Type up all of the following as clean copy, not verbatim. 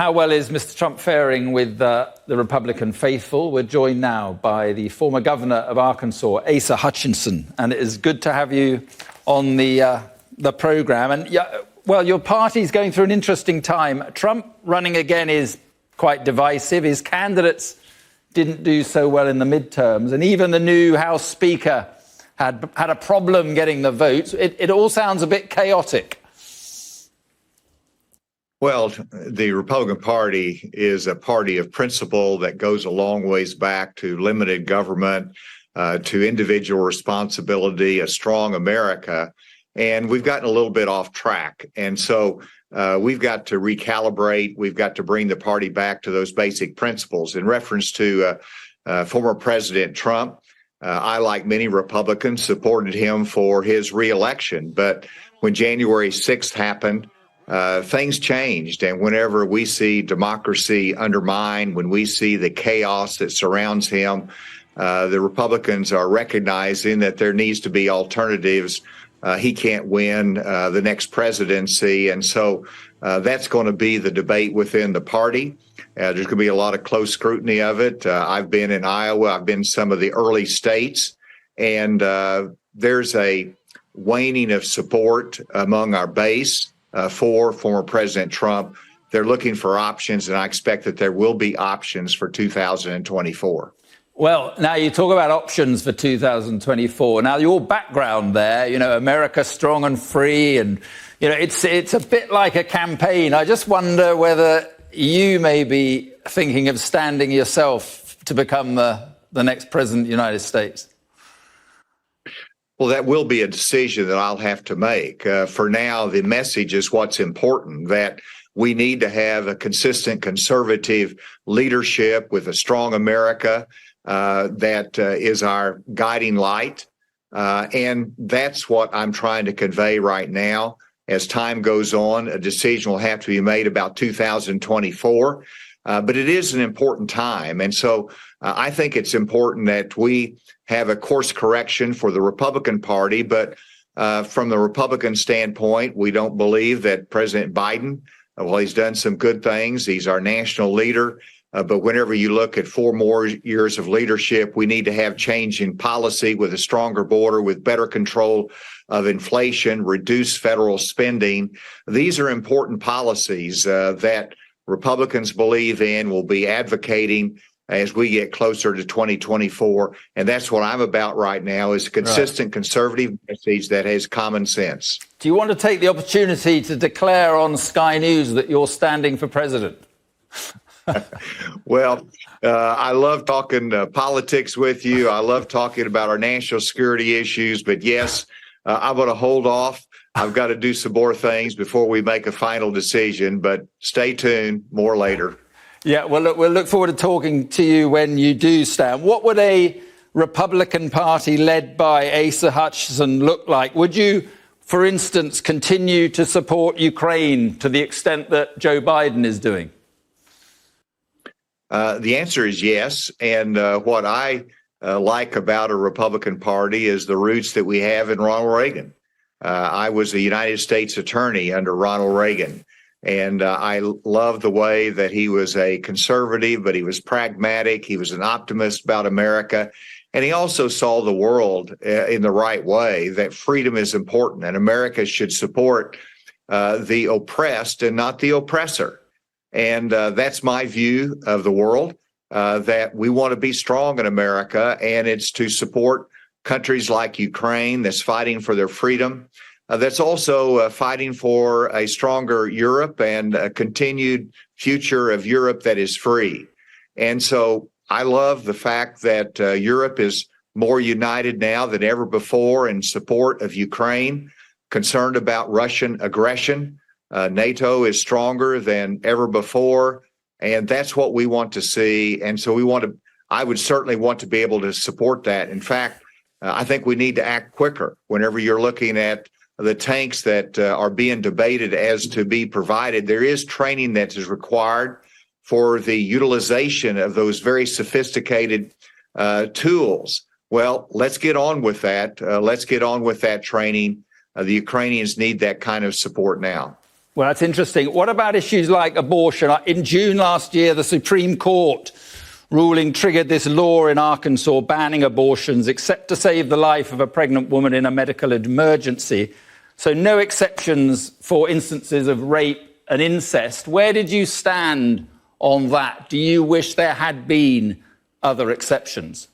How well is Mr. Trump faring with the Republican faithful? We're joined now by the former governor of Arkansas, Asa Hutchinson, and it is good to have you on the program. And well, your party's going through an interesting time. Trump running again is quite divisive. His candidates didn't do so well in the midterms, and even the new House Speaker had a problem getting the votes. It all sounds a bit chaotic. Well, the Republican Party is a party of principle that goes a long ways back to limited government, to individual responsibility, a strong America. And we've gotten a little bit off track. And so we've got to recalibrate. We've got to bring the party back to those basic principles. In reference to former President Trump, I, like many Republicans, supported him for his reelection. But when January 6th happened, things changed. And whenever we see democracy undermined, when we see the chaos that surrounds him, the Republicans are recognizing that there needs to be alternatives. He can't win the next presidency. And so that's going to be the debate within the party. There's going to be a lot of close scrutiny of it. I've been in Iowa. I've been in some of the early states. And there's a waning of support among our base for former President Trump. They're looking for options, and I expect that there will be options for 2024. Well, now you talk about options for 2024. Now, your background there, America strong and free, and, it's a bit like a campaign. I just wonder whether you may be thinking of standing yourself to become the next president of the United States. Well, that will be a decision that I'll have to make. For now, the message is what's important, that we need to have a consistent conservative leadership with a strong America that is our guiding light. And that's what I'm trying to convey right now. As time goes on, a decision will have to be made about 2024. But it is an important time. And so I think it's important that we have a course correction for the Republican Party. But from the Republican standpoint, we don't believe that President Biden, well, he's done some good things. He's our national leader. But whenever you look at 4 more years of leadership, we need to have change in policy with a stronger border, with better control of inflation, reduce federal spending. These are important policies that Republicans believe in, will be advocating as we get closer to 2024. And that's what I'm about right now, is a consistent conservative message that has common sense. Do you want to take the opportunity to declare on Sky News that you're standing for president? Well, I love talking politics with you. I love talking about our national security issues. But yes, I'm going to hold off. I've got to do some more things before we make a final decision. But stay tuned. More later. Yeah, well, we'll look forward to talking to you when you do stand. What would a Republican Party led by Asa Hutchinson look like? Would you, for instance, continue to support Ukraine to the extent that Joe Biden is doing? The answer is yes. And what I like about a Republican Party is the roots that we have in Ronald Reagan. I was a United States attorney under Ronald Reagan. And I love the way that he was a conservative, but he was pragmatic. He was an optimist about America. And he also saw the world in the right way, that freedom is important and America should support the oppressed and not the oppressor. And that's my view of the world, that we want to be strong in America, and it's to support countries like Ukraine that's fighting for their freedom. That's also fighting for a stronger Europe and a continued future of Europe that is free. And so I love the fact that Europe is more united now than ever before in support of Ukraine, concerned about Russian aggression. NATO is stronger than ever before, and that's what we want to see. And so I would certainly want to be able to support that. In fact, I think we need to act quicker whenever you're looking at the tanks that are being debated as to be provided. There is training that is required for the utilization of those very sophisticated tools. Well, let's get on with that. Let's get on with that training. The Ukrainians need that kind of support now. Well, that's interesting. What about issues like abortion? In June last year, the Supreme Court ruling triggered this law in Arkansas banning abortions except to save the life of a pregnant woman in a medical emergency. So no exceptions for instances of rape and incest. Where did you stand on that? Do you wish there had been other exceptions?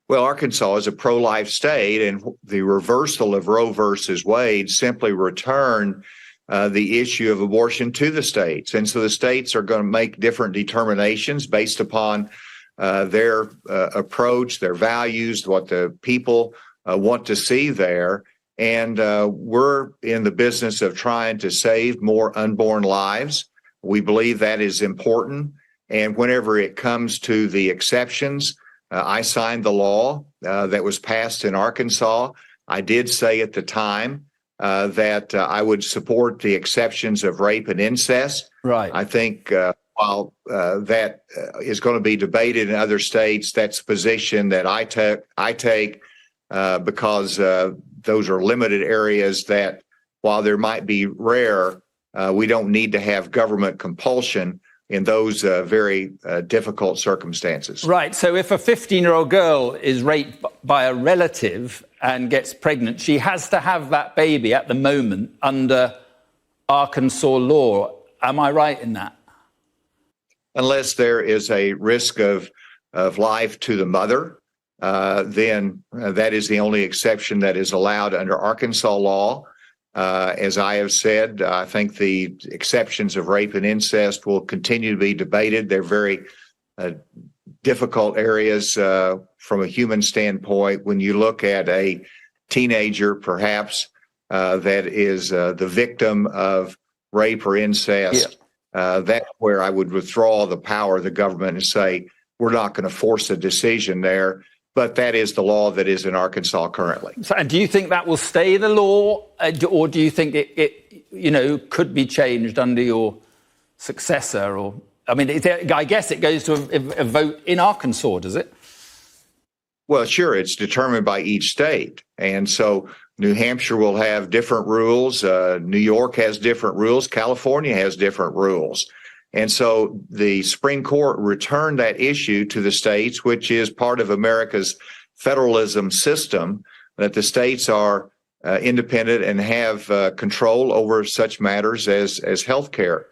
Well, Arkansas is a pro-life state, and the reversal of Roe versus Wade simply returned the issue of abortion to the states. And so the states are going to make different determinations based upon their approach, their values, what the people want to see there. And we're in the business of trying to save more unborn lives. We believe that is important. And whenever it comes to the exceptions, I signed the law that was passed in Arkansas. I did say at the time that I would support the exceptions of rape and incest. Right. I think while that is going to be debated in other states, that's a position that I take because those are limited areas that, while there might be rare, we don't need to have government compulsion in those very difficult circumstances. Right. So if a 15-year-old girl is raped by a relative and gets pregnant, she has to have that baby at the moment under Arkansas law. Am I right in that? Unless there is a risk of life to the mother, then that is the only exception that is allowed under Arkansas law. As I have said, I think the exceptions of rape and incest will continue to be debated. They're very difficult areas from a human standpoint. When you look at a teenager, perhaps, that is the victim of rape or incest, that's where I would withdraw the power of the government and say, we're not going to force a decision there. But that is the law that is in Arkansas currently. So, and do you think that will stay the law, or do you think it could be changed under your successor? Or I mean, I guess it goes to a vote in Arkansas, does it? Well, sure, it's determined by each state, and so New Hampshire will have different rules. New York has different rules. California has different rules. And so the Supreme Court returned that issue to the states, which is part of America's federalism system, that the states are independent and have control over such matters as health care.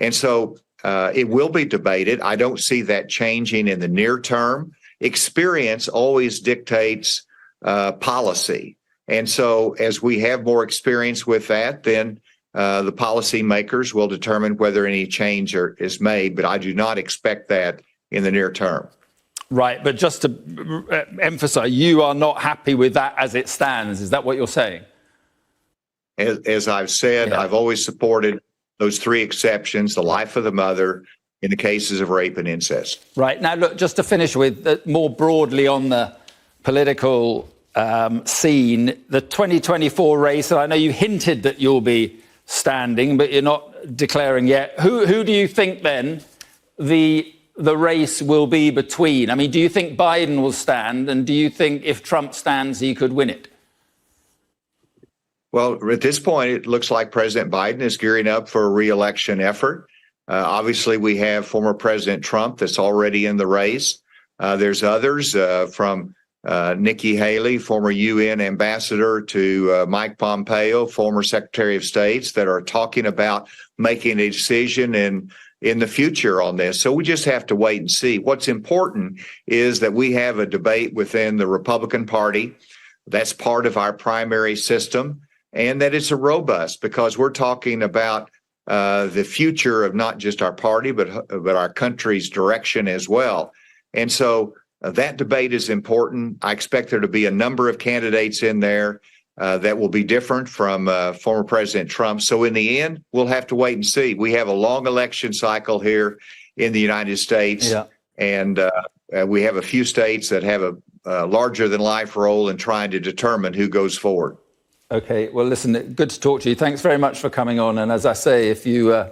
And so it will be debated. I don't see that changing in the near term. Experience always dictates policy. And so as we have more experience with that, then the policymakers will determine whether any change is made, but I do not expect that in the near term. Right, but just to emphasize, you are not happy with that as it stands. Is that what you're saying? As I've said, I've always supported those three exceptions, the life of the mother, in the cases of rape and incest. Right, now look, just to finish with, more broadly on the political scene, the 2024 race, and I know you hinted that you'll be standing, but you're not declaring yet. Who do you think then the race will be between? I mean, do you think Biden will stand, and do you think if Trump stands, he could win it? Well, at this point, it looks like President Biden is gearing up for a re-election effort. Obviously, we have former President Trump that's already in the race. There's others from Nikki Haley, former UN ambassador, to Mike Pompeo, former Secretary of State, that are talking about making a decision in the future on this. So we just have to wait and see. What's important is that we have a debate within the Republican Party. That's part of our primary system, and that it's a robust, because we're talking about the future of not just our party, but our country's direction as well. And so that debate is important. I expect there to be a number of candidates in there that will be different from former President Trump. So in the end, we'll have to wait and see. We have a long election cycle here in the United States, and we have a few states that have a larger-than-life role in trying to determine who goes forward. Okay, well, listen, good to talk to you. Thanks very much for coming on. And as I say, if you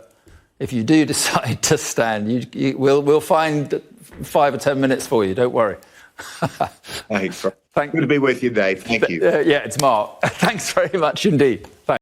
do decide to stand, we'll find 5 or 10 minutes for you. Don't worry. Good to be with you, Dave. Thank you. Yeah, it's Mark. Thanks very much indeed. Thanks.